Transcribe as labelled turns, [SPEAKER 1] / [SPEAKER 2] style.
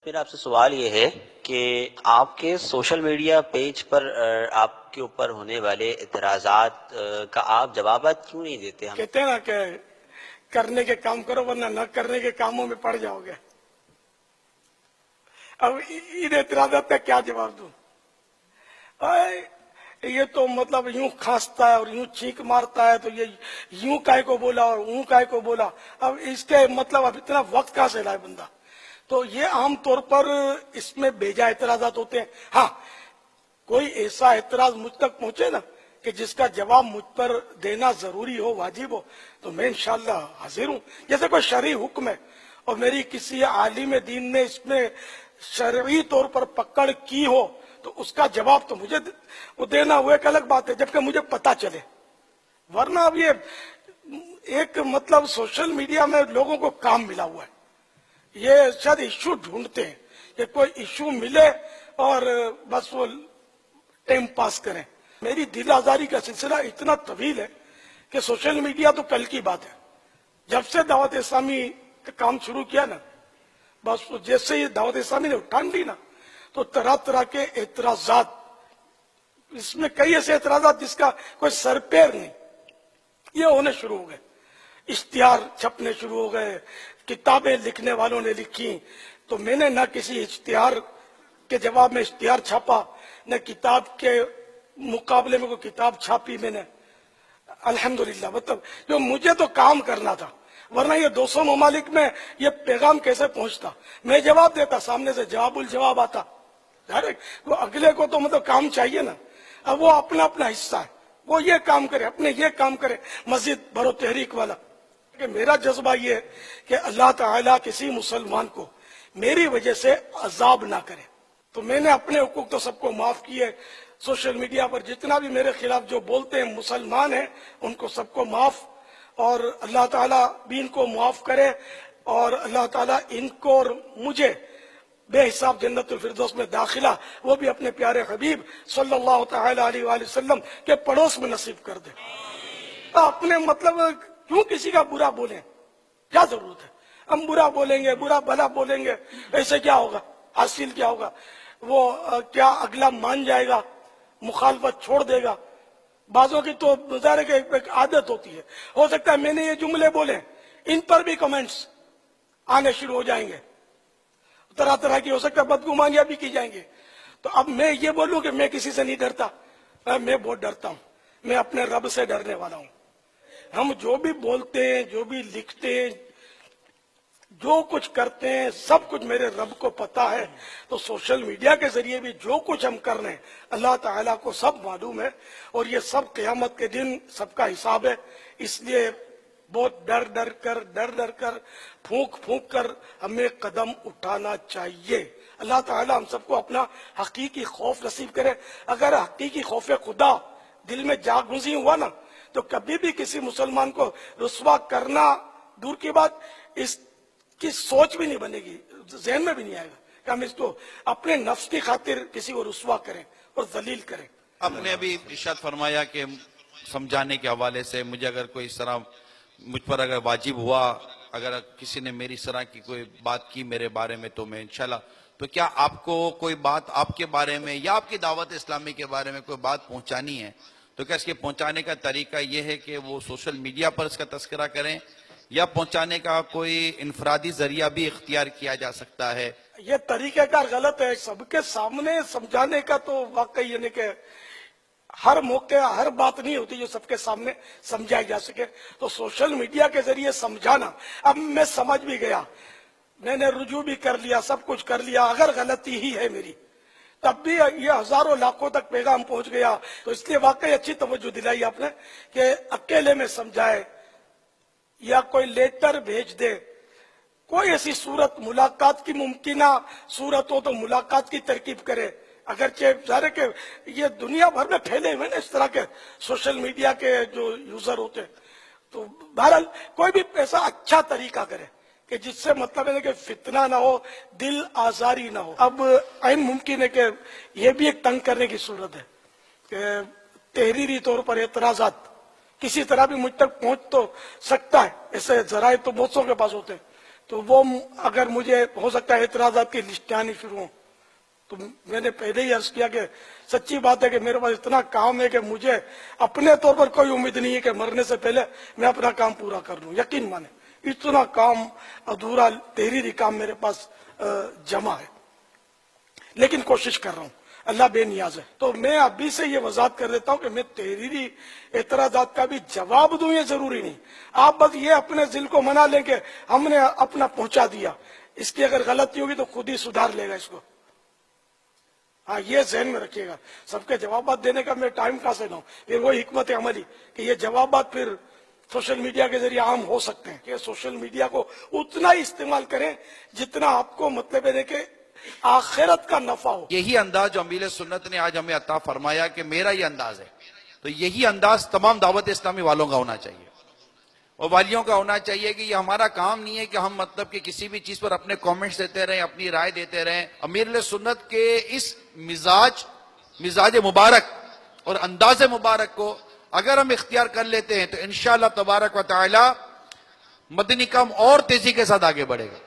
[SPEAKER 1] میرا آپ سے سوال یہ ہے کہ آپ کے سوشل میڈیا پیج پر آپ کے اوپر ہونے والے اعتراضات کا آپ جوابات کیوں نہیں دیتے؟ ہم
[SPEAKER 2] کہتے ہیں نا کہ کرنے کے کام کرو ورنہ نہ کرنے کے کاموں میں پڑ جاؤ گے. اب ان اعتراضات کا کیا جواب دوں؟ یہ تو مطلب یوں کھانستا ہے اور یوں چینک مارتا ہے تو یہ یوں کائے کو بولا اور اون کائے کو بولا. اب اس کے مطلب اب اتنا وقت کہاں سے لائے بندہ؟ تو یہ عام طور پر اس میں بیجا اعتراضات ہوتے ہیں. ہاں کوئی ایسا اعتراض مجھ تک پہنچے نا کہ جس کا جواب مجھ پر دینا ضروری ہو، واجب ہو، تو میں انشاءاللہ حاضر ہوں. جیسے کوئی شرعی حکم ہے اور میری کسی عالم دین نے اس میں شرعی طور پر پکڑ کی ہو تو اس کا جواب تو مجھے وہ دینا وہ ایک الگ بات ہے، جبکہ مجھے پتا چلے. ورنہ اب یہ ایک مطلب سوشل میڈیا میں لوگوں کو کام ملا ہوا ہے، یہ شاید ایشو ڈھونڈتے ہیں کہ کوئی ایشو ملے اور بس وہ ٹائم پاس کریں. میری دل آزاری کا سلسلہ اتنا طویل ہے کہ سوشل میڈیا تو کل کی بات ہے. جب سے دعوت اسلامی کا کام شروع کیا نا، بس جیسے ہی دعوت اسلامی نے اٹھان لی نا تو طرح طرح کے اعتراضات، اس میں کئی ایسے اعتراضات جس کا کوئی سر پیر نہیں، یہ ہونے شروع ہو گئے. اشتہار چھپنے شروع ہو گئے، کتابیں لکھنے والوں نے لکھی تو میں نے نہ کسی اشتہار کے جواب میں اشتہار چھاپا، نہ کتاب کے مقابلے میں کوئی کتاب چھاپی میں نے. الحمدللہ مطلب جو مجھے تو کام کرنا تھا، ورنہ یہ 200 ممالک میں یہ پیغام کیسے پہنچتا؟ میں جواب دیتا، سامنے سے جواب الجواب آتا. وہ اگلے کو تو مطلب کام چاہیے نا. اب وہ اپنا اپنا حصہ ہے، وہ یہ کام کرے، اپنے یہ کام کرے. مسجد بھرو تحریک والا کہ میرا جذبہ یہ ہے کہ اللہ تعالیٰ کسی مسلمان کو میری وجہ سے عذاب نہ کرے. تو میں نے اپنے حقوق تو سب کو معاف کیے. سوشل میڈیا پر جتنا بھی میرے خلاف جو بولتے ہیں مسلمان ہیں ان کو سب کو معاف، اور اللہ تعالیٰ بھی ان کو معاف کرے، اور اللہ تعالیٰ ان کو اور مجھے بے حساب جنت الفردوس میں داخلہ وہ بھی اپنے پیارے حبیب صلی اللہ تعالی علیہ وآلہ وسلم کے پڑوس میں نصیب کر دے. اپنے مطلب کیوں کسی کا برا بولیں؟ کیا ضرورت ہے؟ ہم برا بولیں گے، برا بھلا بولیں گے، ایسے کیا ہوگا؟ حاصل کیا ہوگا؟ وہ کیا اگلا مان جائے گا، مخالفت چھوڑ دے گا؟ بعضوں کی تو مظاہرے کی ایک عادت ہوتی ہے، ہو سکتا ہے میں نے یہ جملے بولے ان پر بھی کمنٹس آنے شروع ہو جائیں گے، طرح طرح کی ہو سکتا ہے بدگمانیاں بھی کی جائیں گے. تو اب میں یہ بولوں کہ میں کسی سے نہیں ڈرتا؟ میں بہت ڈرتا ہوں. میں اپنے رب سے ڈرنے والا ہوں. ہم جو بھی بولتے ہیں، جو بھی لکھتے ہیں، جو کچھ کرتے ہیں، سب کچھ میرے رب کو پتا ہے. تو سوشل میڈیا کے ذریعے بھی جو کچھ ہم کر رہے ہیں اللہ تعالیٰ کو سب معلوم ہے، اور یہ سب قیامت کے دن سب کا حساب ہے. اس لیے بہت ڈر ڈر کر پھونک پھونک کر ہمیں قدم اٹھانا چاہیے. اللہ تعالیٰ ہم سب کو اپنا حقیقی خوف نصیب کرے. اگر حقیقی خوف خدا دل میں جاگ گزی ہوا نا تو کبھی بھی کسی مسلمان کو رسوا کرنا دور کی بات، اس کی سوچ بھی نہیں بنے گی، ذہن میں بھی نہیں آئے گا کہ ہم اس کو اپنے نفس کی خاطر کسی کو رسوا کریں اور ذلیل کریں.
[SPEAKER 3] آپ نے ابھی ارشاد فرمایا کہ سمجھانے کے حوالے سے مجھے اگر کوئی اس طرح مجھ پر اگر واجب ہوا، اگر کسی نے میری اس طرح کی کوئی بات کی میرے بارے میں تو میں انشاءاللہ، تو کیا آپ کو کوئی بات آپ کے بارے میں یا آپ کی دعوت اسلامی کے بارے میں کوئی بات پہنچانی ہے تو کیا اس کے پہنچانے کا طریقہ یہ ہے کہ وہ سوشل میڈیا پر اس کا تذکرہ کریں، یا پہنچانے کا کوئی انفرادی ذریعہ بھی اختیار کیا جا سکتا ہے؟
[SPEAKER 2] یہ طریقہ کار غلط ہے. سب کے سامنے سمجھانے کا تو واقعی یہ نہیں کہ ہر موقع ہر بات نہیں ہوتی جو سب کے سامنے سمجھائی جا سکے. تو سوشل میڈیا کے ذریعے سمجھانا، اب میں سمجھ بھی گیا، میں نے رجوع بھی کر لیا، سب کچھ کر لیا، اگر غلطی ہی ہے میری تب بھی یہ ہزاروں لاکھوں تک پیغام پہنچ گیا. تو اس لیے واقعی اچھی توجہ دلائی آپ نے کہ اکیلے میں سمجھائے یا کوئی لیٹر بھیج دے. کوئی ایسی صورت ملاقات کی ممکنہ صورت ہو تو ملاقات کی ترکیب کرے. اگرچہ ظاہر ہے کہ یہ دنیا بھر میں پھیلے ہوئے نا اس طرح کے سوشل میڈیا کے جو یوزر ہوتے ہیں، تو بہرحال کوئی بھی ایسا اچھا طریقہ کرے کہ جس سے مطلب ہے کہ فتنہ نہ ہو، دل آزاری نہ ہو. اب عین ممکن ہے کہ یہ بھی ایک تنگ کرنے کی صورت ہے کہ تحریری طور پر اعتراضات کسی طرح بھی مجھ تک پہنچ تو سکتا ہے. ایسے ذرائع تو بہت سو کے پاس ہوتے ہیں. تو وہ اگر مجھے ہو سکتا ہے اعتراضات کی لسٹیں آنی شروع ہوں، تو میں نے پہلے ہی عرض کیا کہ سچی بات ہے کہ میرے پاس اتنا کام ہے کہ مجھے اپنے طور پر کوئی امید نہیں ہے کہ مرنے سے پہلے میں اپنا کام پورا کر لوں. یقین مانے اتنا کام ادھورا تحریری کام میرے پاس جمع ہے، لیکن کوشش کر رہا ہوں. اللہ بے نیاز ہے. تو میں ابھی سے یہ وضاحت کر دیتا ہوں کہ میں تحریری اعتراضات کا بھی جواب دوں، یہ ضروری نہیں. آپ بس یہ اپنے دل کو منا لیں کہ ہم نے اپنا پہنچا دیا، اس کی اگر غلطی ہوگی تو خود ہی سدھار لے گا اس کو. ہاں یہ ذہن میں رکھیے گا. سب کے جوابات دینے کا میں ٹائم کہاں سے لاؤں؟ پھر وہ حکمت عملی کہ یہ جوابات پھر سوشل میڈیا کے ذریعے عام ہو سکتے ہیں کہ سوشل میڈیا کو اتنا ہی استعمال کریں جتنا آپ کو مطلب ہے کہ آخرت کا نفع ہو.
[SPEAKER 3] یہی انداز جو امیل سنت نے آج ہمیں عطا فرمایا کہ میرا یہ انداز ہے، تو یہی انداز تمام دعوت اسلامی والوں کا ہونا چاہیے اور والیوں کا ہونا چاہیے کہ یہ ہمارا کام نہیں ہے کہ ہم مطلب کہ کسی بھی چیز پر اپنے کامنٹس دیتے رہیں، اپنی رائے دیتے رہیں. امیر سنت کے اس مزاج مبارک اور انداز مبارک کو اگر ہم اختیار کر لیتے ہیں تو انشاءاللہ تبارک و تعالی مدنی کام اور تیزی کے ساتھ آگے بڑھے گا.